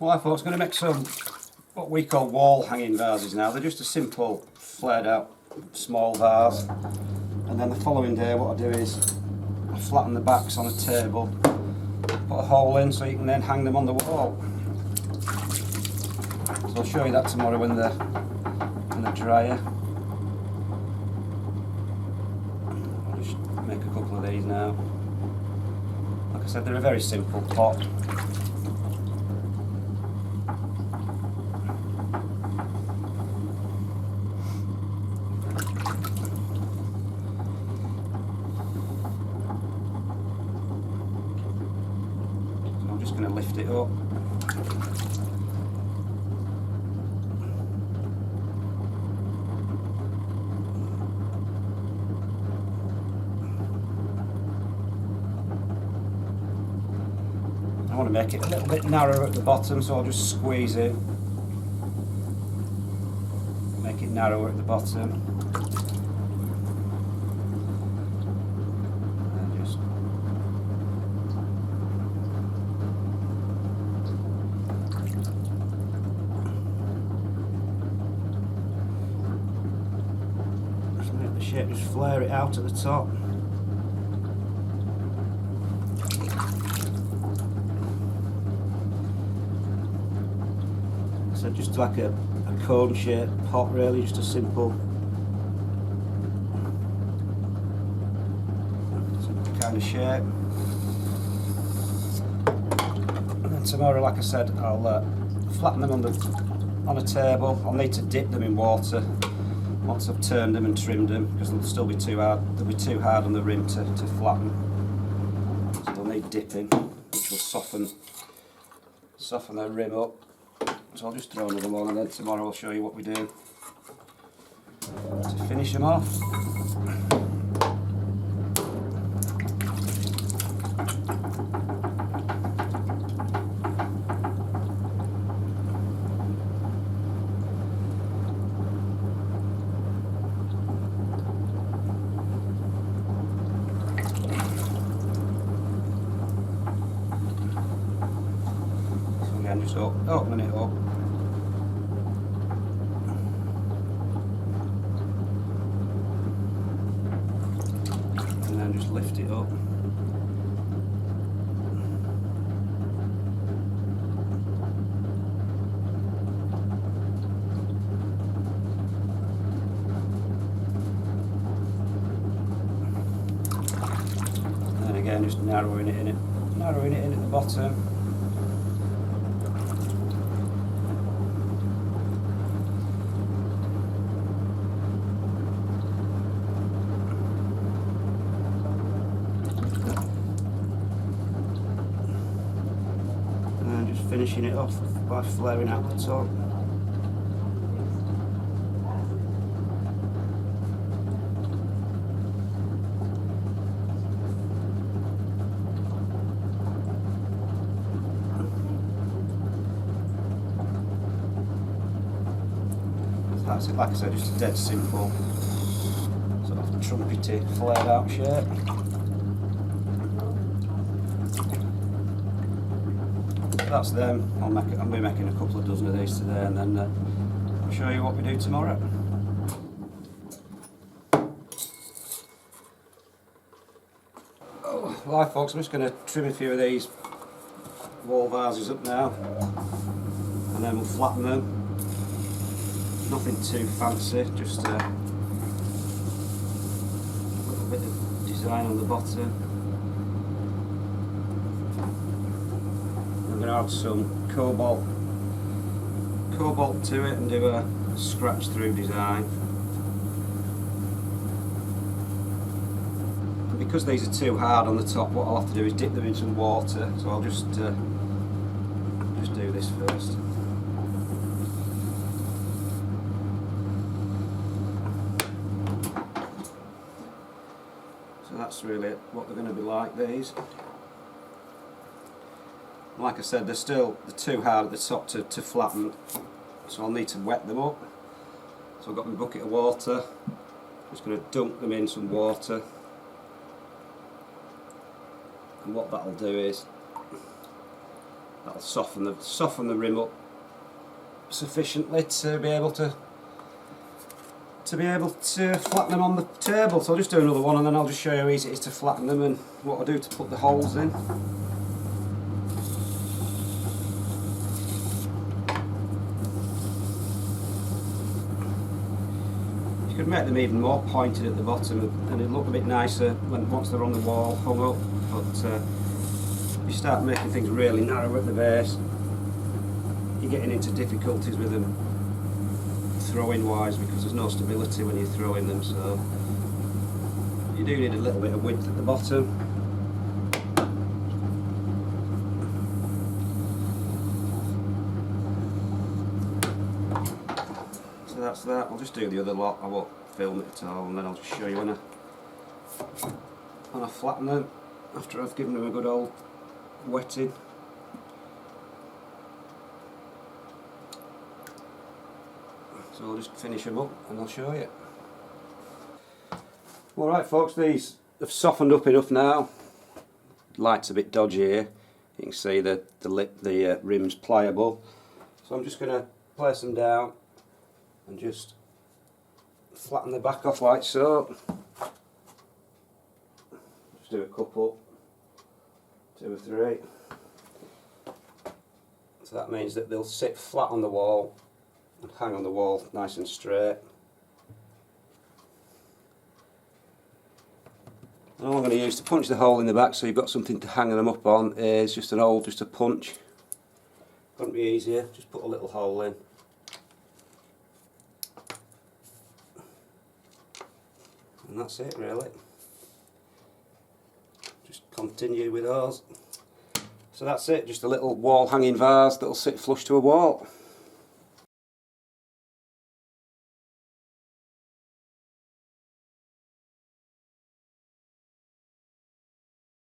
Well, I thought I was going to make some what we call wall hanging vases now. They're just a simple flared out small vase, and then the following day what I do is I flatten the backs on a table, put a hole in so you can then hang them on the wall. So I'll show you that tomorrow when they're drier. I'll just make a couple of these now. Like I said, they're a very simple pot. So I'm just going to lift it up. I want to make it a little bit narrower at the bottom, so I'll just squeeze it, make it narrower at the bottom, and just make the shape, just flare it out at the top. So just like a cone shaped pot, really, just a simple kind of shape. And then tomorrow, like I said, I'll flatten them on a table. I'll need to dip them in water once I've turned them and trimmed them, because they'll still be too hard. They'll be too hard on the rim to flatten. So they'll need dipping, which will soften their rim up. So I'll just throw another one, and then tomorrow I'll show you what we do to finish them off. So again, just opening it up. And then just lift it up. And then again, just narrowing it in at the bottom. Finishing it off by flaring out the top. So that's it, like I said, just a dead simple sort of trumpety flared out shape. That's them. I'll be making a couple of dozen of these today, and then I'll show you what we do tomorrow. Oh, right folks, I'm just going to trim a few of these wall vases up now, and then we'll flatten them. Nothing too fancy, just a little bit of design on the bottom. I'm going to add some cobalt to it and do a scratch through design. And because these are too hard on the top, what I'll have to do is dip them in some water, so I'll just do this first. So that's really what they're going to be like, these. Like I said, they're too hard at the top to flatten, so I'll need to wet them up. So I've got my bucket of water, just going to dunk them in some water, and what that'll do is That'll soften the rim up sufficiently to be able to flatten them on the table. So I'll just do another one and then I'll just show you how easy it is to flatten them and what I do to put the holes in. You could make them even more pointed at the bottom and it'll look a bit nicer once they're on the wall hung up, but if you start making things really narrow at the base, you're getting into difficulties with them throwing wise because there's no stability when you're throwing them, so you do need a little bit of width at the bottom. So that's that. I'll just do the other lot. I won't film it at all and then I'll just show you when I flatten them after I've given them a good old wetting. So I'll just finish them up and I'll show you. Alright folks, these have softened up enough now. Light's a bit dodgy here. You can see that the rim's pliable. So I'm just going to place them down and just flatten the back off like so. Just do a couple, 2 or 3. So that means that they'll sit flat on the wall and hang on the wall nice and straight. And all I'm going to use to punch the hole in the back so you've got something to hang them up on is just a punch. Couldn't be easier, just put a little hole in. And that's it really. Just continue with those. So that's it, just a little wall hanging vase that'll sit flush to a wall.